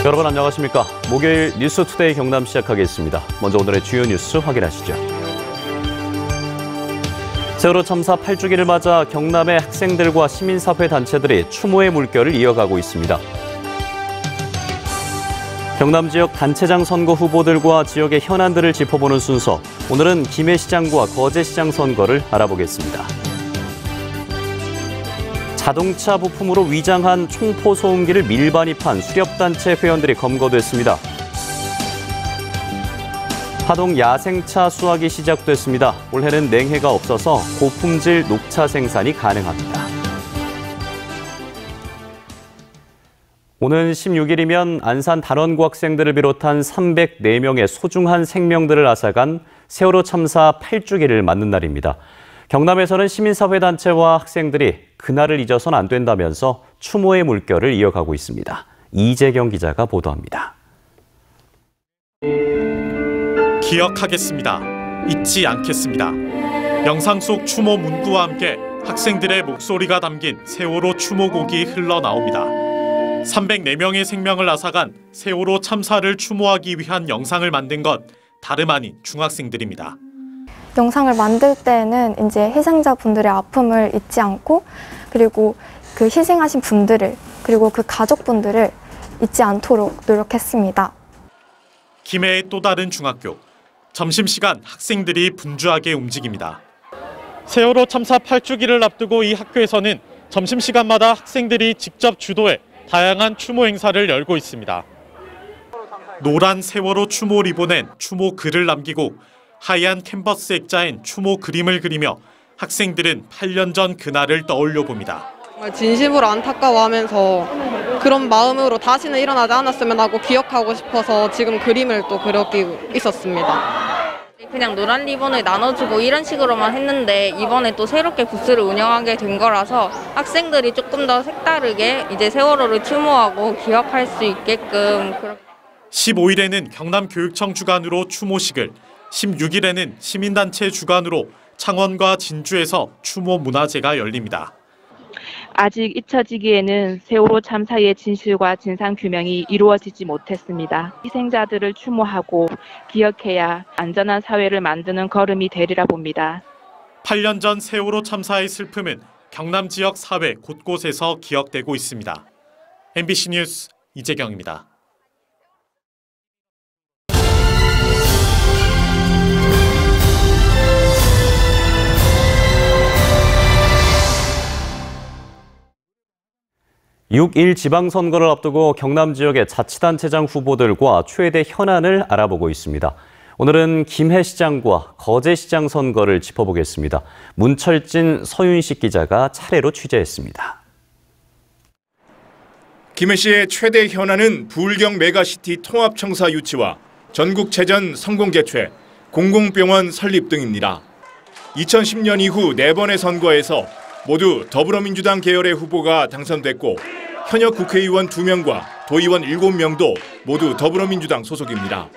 여러분 안녕하십니까? 목요일 뉴스투데이 경남 시작하겠습니다. 먼저 오늘의 주요 뉴스 확인하시죠. 세월호 참사 8주기를 맞아 경남의 학생들과 시민사회 단체들이 추모의 물결을 이어가고 있습니다. 경남 지역 단체장 선거 후보들과 지역의 현안들을 짚어보는 순서. 오늘은 김해시장과 거제시장 선거를 알아보겠습니다. 자동차 부품으로 위장한 총포 소음기를 밀반입한 수렵단체 회원들이 검거됐습니다. 하동 야생차 수확이 시작됐습니다. 올해는 냉해가 없어서 고품질 녹차 생산이 가능합니다. 오는 16일이면 안산 단원고 학생들을 비롯한 304명의 소중한 생명들을 앗아간 세월호 참사 8주기를 맞는 날입니다. 경남에서는 시민사회단체와 학생들이 그날을 잊어서는 안 된다면서 추모의 물결을 이어가고 있습니다. 이재경 기자가 보도합니다. 기억하겠습니다. 잊지 않겠습니다. 영상 속 추모 문구와 함께 학생들의 목소리가 담긴 세월호 추모곡이 흘러나옵니다. 304명의 생명을 앗아간 세월호 참사를 추모하기 위한 영상을 만든 것 다름 아닌 중학생들입니다. 영상을 만들 때는 이제 희생자분들의 아픔을 잊지 않고 그리고 그 희생하신 분들을 그리고 그 가족분들을 잊지 않도록 노력했습니다. 김해의 또 다른 중학교. 점심시간 학생들이 분주하게 움직입니다. 세월호 참사 8주기를 앞두고 이 학교에서는 점심시간마다 학생들이 직접 주도해 다양한 추모 행사를 열고 있습니다. 노란 세월호 추모 리본엔 추모 글을 남기고 하얀 캔버스 액자엔 추모 그림을 그리며 학생들은 8년 전 그날을 떠올려 봅니다. 진심으로 안타까워하면서 그런 마음으로 다시는 일어나지 않았으면 하고 기억하고 싶어서 지금 그림을 또 그리고 있었습니다. 그냥 노란 리본을 나눠주고 이런 식으로만 했는데 이번에 또 새롭게 부스를 운영하게 된 거라서 학생들이 조금 더 색다르게 이제 세월호를 추모하고 기억할 수 있게끔. 15일에는 경남교육청 주관으로 추모식을, 16일에는 시민단체 주관으로 창원과 진주에서 추모 문화제가 열립니다. 아직 잊혀지기에는 세월호 참사의 진실과 진상규명이 이루어지지 못했습니다. 희생자들을 추모하고 기억해야 안전한 사회를 만드는 걸음이 되리라 봅니다. 8년 전 세월호 참사의 슬픔은 경남 지역 사회 곳곳에서 기억되고 있습니다. MBC 뉴스 이재경입니다. (6.1) 지방선거를 앞두고 경남 지역의 자치단체장 후보들과 최대 현안을 알아보고 있습니다. 오늘은 김해시장과 거제시장 선거를 짚어보겠습니다. 문철진, 서윤식 기자가 차례로 취재했습니다. 김해시의 최대 현안은 부울경 메가시티 통합청사 유치와 전국체전 성공 개최, 공공병원 설립 등입니다. 2010년 이후 4번의 선거에서 모두 더불어민주당 계열의 후보가 당선됐고 현역 국회의원 2명과 도의원 7명도 모두 더불어민주당 소속입니다.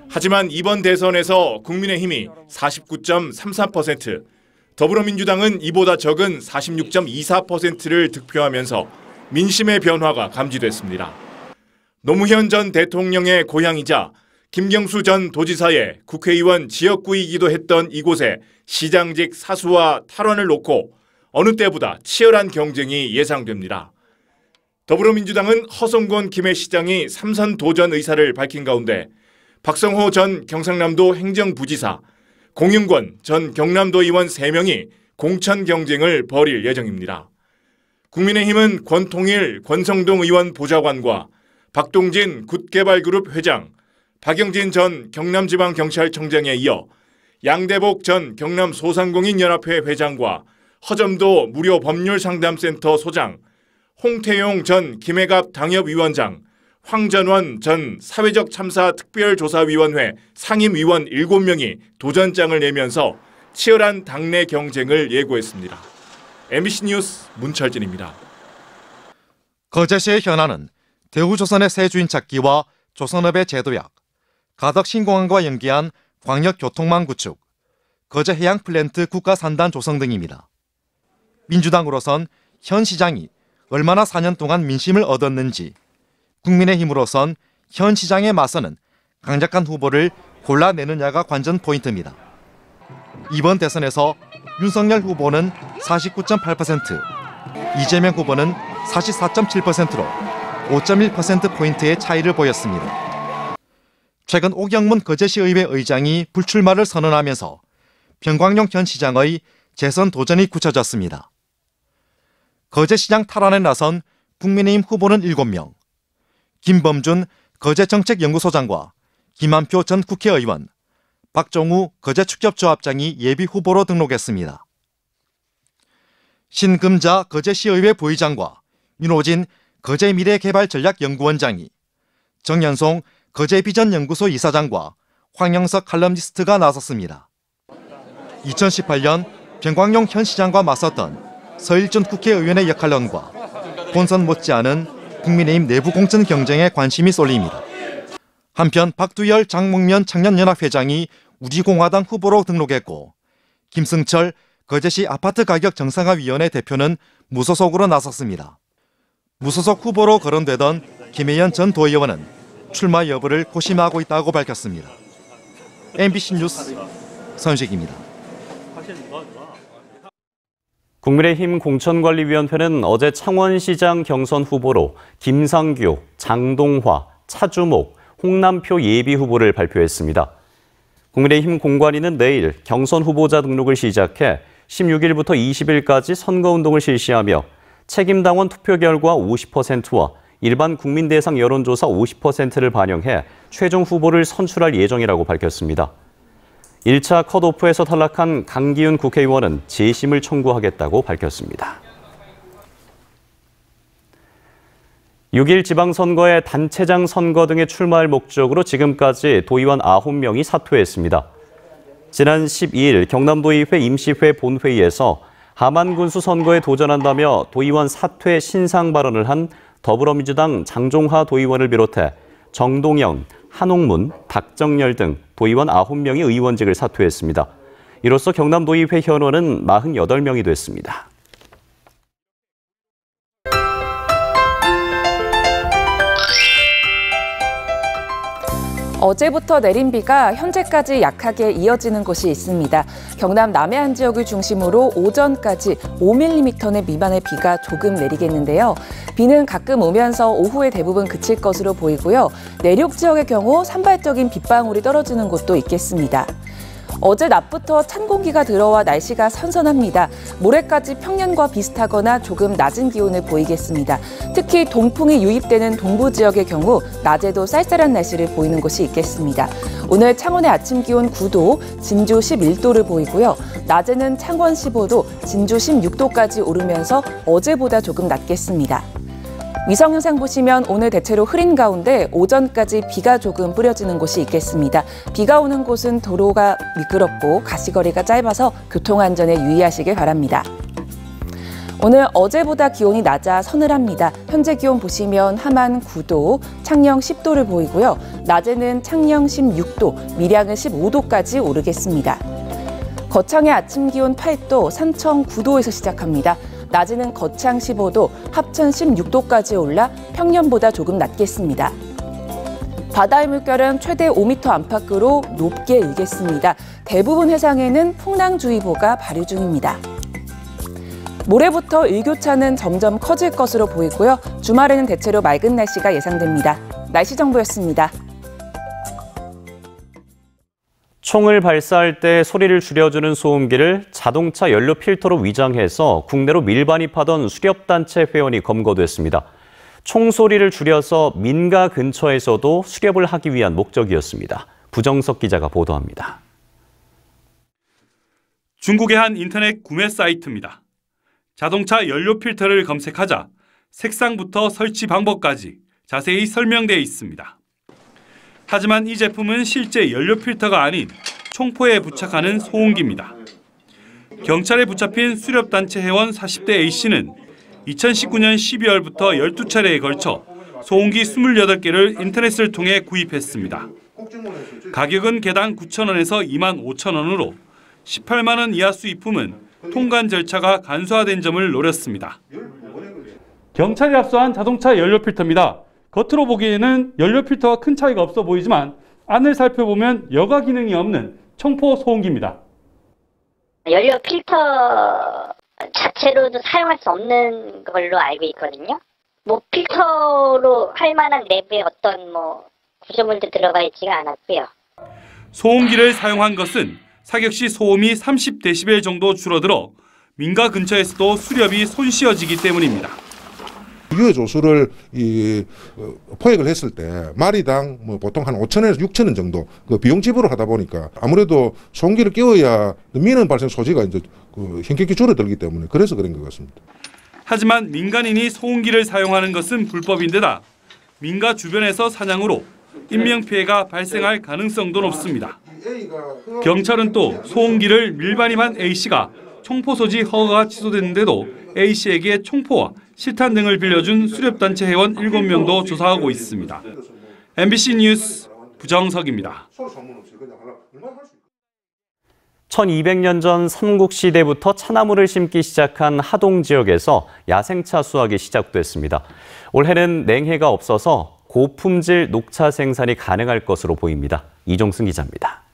하지만 이번 대선에서 국민의힘이 49.33%, 더불어민주당은 이보다 적은 46.24%를 득표하면서 민심의 변화가 감지됐습니다. 노무현 전 대통령의 고향이자 김경수 전 도지사의 국회의원 지역구이기도 했던 이곳에 시장직 사수와 탈환을 놓고 어느 때보다 치열한 경쟁이 예상됩니다. 더불어민주당은 허성권 김해시장이 3선 도전 의사를 밝힌 가운데 박성호 전 경상남도 행정부지사, 공윤권 전 경남도의원 3명이 공천 경쟁을 벌일 예정입니다. 국민의힘은 권통일 권성동 의원 보좌관과 박동진 굿개발그룹 회장, 박영진 전 경남지방경찰청장에 이어 양대복 전 경남소상공인연합회 회장과 허점도 무료법률상담센터 소장, 홍태용 전 김해갑 당협위원장, 황전원 전 사회적 참사 특별조사위원회 상임위원 7명이 도전장을 내면서 치열한 당내 경쟁을 예고했습니다. MBC 뉴스 문철진입니다. 거제시의 현안은 대우조선의 새 주인 찾기와 조선업의 제도약, 가덕신공항과 연계한 광역교통망 구축, 거제해양플랜트 국가산단 조성 등입니다. 민주당으로선 현 시장이 얼마나 4년 동안 민심을 얻었는지, 국민의힘으로선 현 시장에 맞서는 강력한 후보를 골라내느냐가 관전 포인트입니다. 이번 대선에서 윤석열 후보는 49.8%, 이재명 후보는 44.7%로 5.1%포인트의 차이를 보였습니다. 최근 오경문 거제시의회 의장이 불출마를 선언하면서 평광용 현 시장의 재선 도전이 굳혀졌습니다. 거제시장 탈환에 나선 국민의힘 후보는 7명, 김범준 거제정책연구소장과 김한표 전 국회의원, 박종우 거제축협조합장이 예비 후보로 등록했습니다. 신금자 거제시의회 부의장과 윤호진 거제미래개발전략연구원장이, 정연송 거제비전연구소 이사장과 황영석 칼럼니스트가 나섰습니다. 2018년 평광용 현 시장과 맞섰던 서일준 국회의원의 역할론과 본선 못지않은 국민의힘 내부 공천 경쟁에 관심이 쏠립니다. 한편 박두열 장목면 청년연합회장이 우리공화당 후보로 등록했고, 김승철 거제시 아파트 가격 정상화위원회 대표는 무소속으로 나섰습니다. 무소속 후보로 거론되던 김혜연 전 도의원은 출마 여부를 고심하고 있다고 밝혔습니다. MBC 뉴스 선식입니다. 국민의힘 공천관리위원회는 어제 창원시장 경선 후보로 김상규, 장동화, 차주목, 홍남표 예비 후보를 발표했습니다. 국민의힘 공관위는 내일 경선 후보자 등록을 시작해 16일부터 20일까지 선거운동을 실시하며 책임당원 투표 결과 50%와 일반 국민 대상 여론조사 50%를 반영해 최종 후보를 선출할 예정이라고 밝혔습니다. 1차 컷오프에서 탈락한 강기훈 국회의원은 재심을 청구하겠다고 밝혔습니다. 6일 지방선거에 단체장 선거 등에 출마할 목적으로 지금까지 도의원 9명이 사퇴했습니다. 지난 12일 경남도의회 임시회 본회의에서 하만군수 선거에 도전한다며 도의원 사퇴 신상 발언을 한 더불어민주당 장종하 도의원을 비롯해 정동영, 한옥문, 박정열 등 도의원 9명이 의원직을 사퇴했습니다. 이로써 경남도의회 현원은 48명이 됐습니다. 어제부터 내린 비가 현재까지 약하게 이어지는 곳이 있습니다. 경남 남해안 지역을 중심으로 오전까지 5mm 미만의 비가 조금 내리겠는데요. 비는 가끔 오면서 오후에 대부분 그칠 것으로 보이고요. 내륙 지역의 경우 산발적인 빗방울이 떨어지는 곳도 있겠습니다. 어제 낮부터 찬 공기가 들어와 날씨가 선선합니다. 모레까지 평년과 비슷하거나 조금 낮은 기온을 보이겠습니다. 특히 동풍이 유입되는 동부 지역의 경우 낮에도 쌀쌀한 날씨를 보이는 곳이 있겠습니다. 오늘 창원의 아침 기온 9도, 진주 11도를 보이고요. 낮에는 창원 15도, 진주 16도까지 오르면서 어제보다 조금 낮겠습니다. 위성 영상 보시면 오늘 대체로 흐린 가운데 오전까지 비가 조금 뿌려지는 곳이 있겠습니다. 비가 오는 곳은 도로가 미끄럽고 가시거리가 짧아서 교통안전에 유의하시길 바랍니다. 오늘 어제보다 기온이 낮아 서늘합니다. 현재 기온 보시면 함안 9도, 창녕 10도를 보이고요. 낮에는 창녕 16도, 밀양은 15도까지 오르겠습니다. 거창의 아침 기온 8도, 산청 9도에서 시작합니다. 낮에는 거창 15도, 합천 16도까지 올라 평년보다 조금 낮겠습니다. 바다의 물결은 최대 5m 안팎으로 높게 일겠습니다. 대부분 해상에는 풍랑주의보가 발효 중입니다. 모레부터 일교차는 점점 커질 것으로 보이고요. 주말에는 대체로 맑은 날씨가 예상됩니다. 날씨 정보였습니다. 총을 발사할 때 소리를 줄여주는 소음기를 자동차 연료 필터로 위장해서 국내로 밀반입하던 수렵단체 회원이 검거됐습니다. 총소리를 줄여서 민가 근처에서도 수렵을 하기 위한 목적이었습니다. 부정석 기자가 보도합니다. 중국의 한 인터넷 구매 사이트입니다. 자동차 연료 필터를 검색하자 색상부터 설치 방법까지 자세히 설명되어 있습니다. 하지만 이 제품은 실제 연료 필터가 아닌 총포에 부착하는 소음기입니다. 경찰에 붙잡힌 수렵단체 회원 40대 A씨는 2019년 12월부터 12차례에 걸쳐 소음기 28개를 인터넷을 통해 구입했습니다. 가격은 개당 9,000원에서 25,000원으로 18만 원 이하 수입품은 통관 절차가 간소화된 점을 노렸습니다. 경찰이 압수한 자동차 연료 필터입니다. 겉으로 보기에는 연료 필터와 큰 차이가 없어 보이지만 안을 살펴보면 여과 기능이 없는 청포 소음기입니다. 연료 필터 자체로도 사용할 수 없는 걸로 알고 있거든요. 필터로 할 만한 내부에 어떤 구조물도 들어가 있지가 않았고요. 소음기를 사용한 것은 사격 시 소음이 30dB 정도 줄어들어 민가 근처에서도 수렵이 손쉬워지기 때문입니다. 유해 조수를 포획을 했을 때 마리당 보통 한 5,000원에서 6,000원 정도 그 비용 지불을 하다 보니까 아무래도 소음기를 끼워야 민원 발생 소지가 이제 현격히 줄어들기 때문에 그래서 그런 것 같습니다. 하지만 민간인이 소음기를 사용하는 것은 불법인데다 민가 주변에서 사냥으로 인명피해가 발생할 가능성도 높습니다. 경찰은 또 소음기를 밀반입한 A씨가 총포 소지 허가가 취소됐는데도 A씨에게 총포와 실탄 등을 빌려준 수렵단체 회원 7명도 조사하고 있습니다. MBC 뉴스 부정석입니다. 1200년 전 삼국시대부터 차나무를 심기 시작한 하동 지역에서 야생차 수확이 시작됐습니다. 올해는 냉해가 없어서 고품질 녹차 생산이 가능할 것으로 보입니다. 이종승 기자입니다.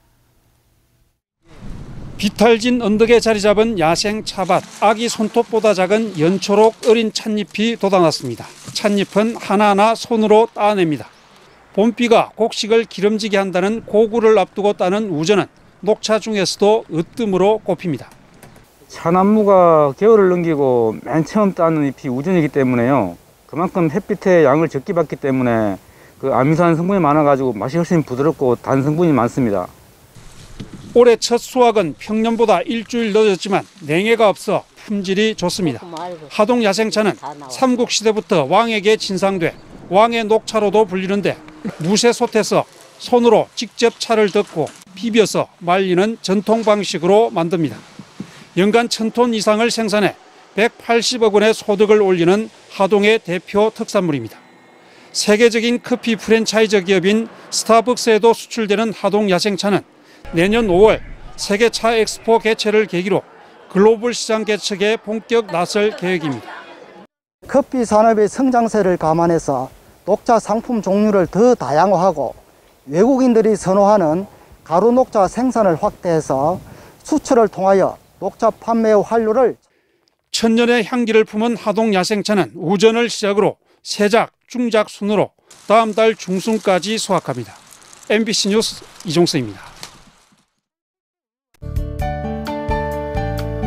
비탈진 언덕에 자리 잡은 야생 차밭, 아기 손톱보다 작은 연초록 어린 찻잎이 돋아났습니다. 찻잎은 하나하나 손으로 따냅니다. 봄비가 곡식을 기름지게 한다는 고구를 앞두고 따는 우전은 녹차 중에서도 으뜸으로 꼽힙니다. 차나무가 겨울을 넘기고 맨 처음 따는 잎이 우전이기 때문에요. 그만큼 햇빛의 양을 적게 받기 때문에 그 아미노산 성분이 많아가지고 맛이 훨씬 부드럽고 단 성분이 많습니다. 올해 첫 수확은 평년보다 일주일 늦었지만 냉해가 없어 품질이 좋습니다. 하동 야생차는 삼국시대부터 왕에게 진상돼 왕의 녹차로도 불리는데 무쇠솥에서 손으로 직접 차를 덮고 비벼서 말리는 전통 방식으로 만듭니다. 연간 1,000톤 이상을 생산해 180억 원의 소득을 올리는 하동의 대표 특산물입니다. 세계적인 커피 프랜차이즈 기업인 스타벅스에도 수출되는 하동 야생차는 내년 5월 세계차 엑스포 개최를 계기로 글로벌 시장 개척에 본격 나설 계획입니다. 커피 산업의 성장세를 감안해서 녹차 상품 종류를 더 다양화하고 외국인들이 선호하는 가루 녹차 생산을 확대해서 수출을 통하여 녹차 판매 활로를 천년의 향기를 품은 하동 야생차는 우전을 시작으로 세작, 중작 순으로 다음 달 중순까지 수확합니다. MBC 뉴스 이종수입니다.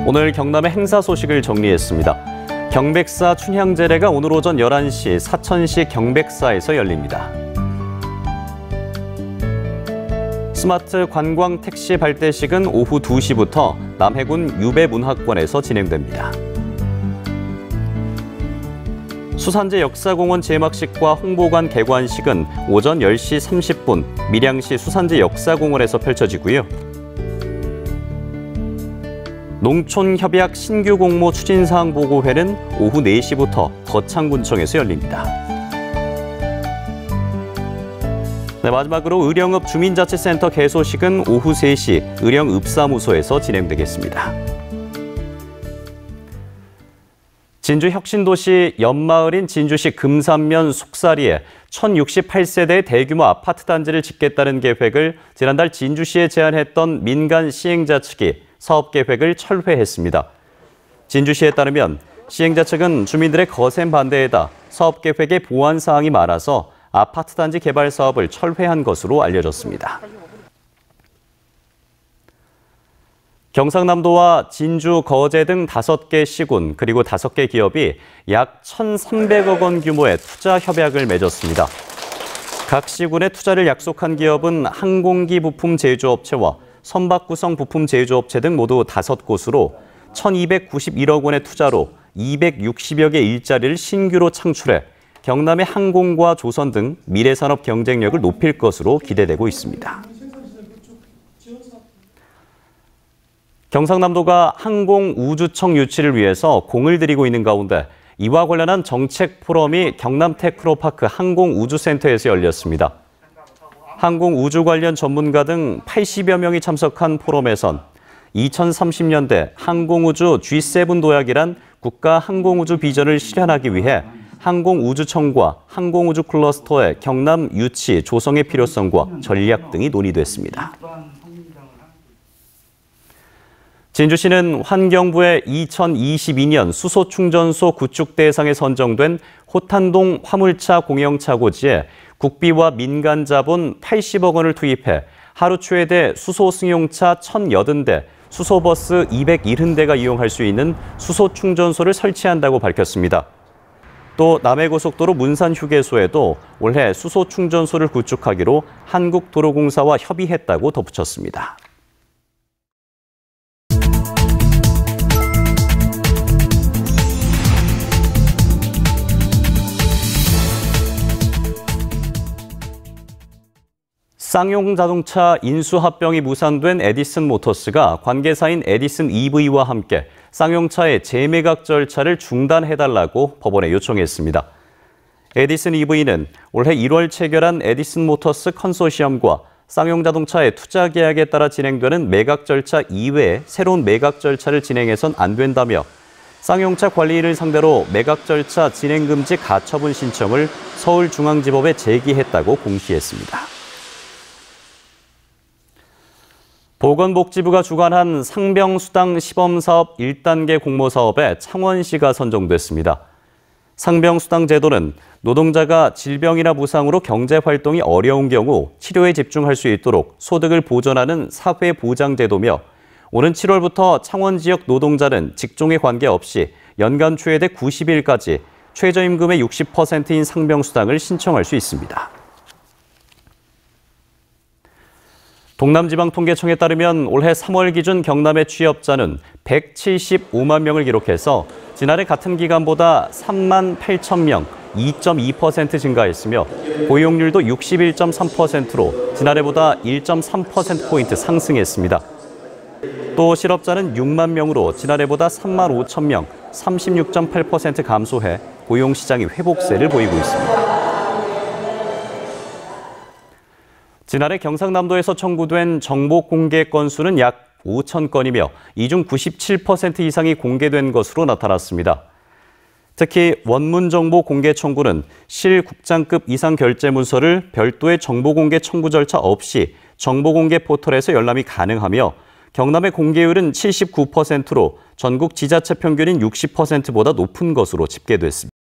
오늘 경남의 행사 소식을 정리했습니다. 경백사 춘향제례가 오늘 오전 11시 사천시 경백사에서 열립니다. 스마트 관광 택시 발대식은 오후 2시부터 남해군 유배문학관에서 진행됩니다. 수산제 역사공원 제막식과 홍보관 개관식은 오전 10시 30분 밀양시 수산제 역사공원에서 펼쳐지고요. 농촌협약 신규 공모 추진사항 보고회는 오후 4시부터 거창군청에서 열립니다. 네, 마지막으로 의령읍 주민자치센터 개소식은 오후 3시 의령읍사무소에서 진행되겠습니다. 진주 혁신도시 옆마을인 진주시 금산면 속사리에 1068세대의 대규모 아파트 단지를 짓겠다는 계획을 지난달 진주시에 제안했던 민간 시행자 측이 사업 계획을 철회했습니다. 진주시에 따르면 시행자 측은 주민들의 거센 반대에다 사업 계획에 보완 사항이 많아서 아파트 단지 개발 사업을 철회한 것으로 알려졌습니다. 경상남도와 진주, 거제 등 5개 시군 그리고 5개 기업이 약 1,300억 원 규모의 투자 협약을 맺었습니다. 각 시군에 투자를 약속한 기업은 항공기 부품 제조업체와 선박구성 부품 제조업체 등 모두 5곳으로 1,291억 원의 투자로 260여 개 일자리를 신규로 창출해 경남의 항공과 조선 등 미래산업 경쟁력을 높일 것으로 기대되고 있습니다. 경상남도가 항공우주청 유치를 위해서 공을 들이고 있는 가운데 이와 관련한 정책 포럼이 경남 테크노파크 항공우주센터에서 열렸습니다. 항공우주 관련 전문가 등 80여 명이 참석한 포럼에선 2030년대 항공우주 G7 도약이란 국가 항공우주 비전을 실현하기 위해 항공우주청과 항공우주 클러스터의 경남 유치, 조성의 필요성과 전략 등이 논의됐습니다. 진주시는 환경부의 2022년 수소충전소 구축 대상에 선정된 호탄동 화물차 공영차고지에 국비와 민간 자본 80억 원을 투입해 하루 최대 수소 승용차 1,080대, 수소버스 270대가 이용할 수 있는 수소충전소를 설치한다고 밝혔습니다. 또 남해고속도로 문산휴게소에도 올해 수소충전소를 구축하기로 한국도로공사와 협의했다고 덧붙였습니다. 쌍용 자동차 인수합병이 무산된 에디슨 모터스가 관계사인 에디슨 EV와 함께 쌍용차의 재매각 절차를 중단해달라고 법원에 요청했습니다. 에디슨 EV는 올해 1월 체결한 에디슨 모터스 컨소시엄과 쌍용 자동차의 투자 계약에 따라 진행되는 매각 절차 이외에 새로운 매각 절차를 진행해선 안 된다며 쌍용차 관리인을 상대로 매각 절차 진행 금지 가처분 신청을 서울중앙지법에 제기했다고 공시했습니다. 보건복지부가 주관한 상병수당 시범사업 1단계 공모사업에 창원시가 선정됐습니다. 상병수당 제도는 노동자가 질병이나 부상으로 경제활동이 어려운 경우 치료에 집중할 수 있도록 소득을 보전하는 사회보장제도며 오는 7월부터 창원 지역 노동자는 직종에 관계없이 연간 최대 90일까지 최저임금의 60%인 상병수당을 신청할 수 있습니다. 동남지방통계청에 따르면 올해 3월 기준 경남의 취업자는 175만 명을 기록해서 지난해 같은 기간보다 3만 8천 명, 2.2% 증가했으며 고용률도 61.3%로 지난해보다 1.3%포인트 상승했습니다. 또 실업자는 6만 명으로 지난해보다 3만 5천 명, 36.8% 감소해 고용시장이 회복세를 보이고 있습니다. 지난해 경상남도에서 청구된 정보 공개 건수는 약 5천 건이며 이 중 97% 이상이 공개된 것으로 나타났습니다. 특히 원문 정보 공개 청구는 실국장급 이상 결제 문서를 별도의 정보 공개 청구 절차 없이 정보 공개 포털에서 열람이 가능하며 경남의 공개율은 79%로 전국 지자체 평균인 60%보다 높은 것으로 집계됐습니다.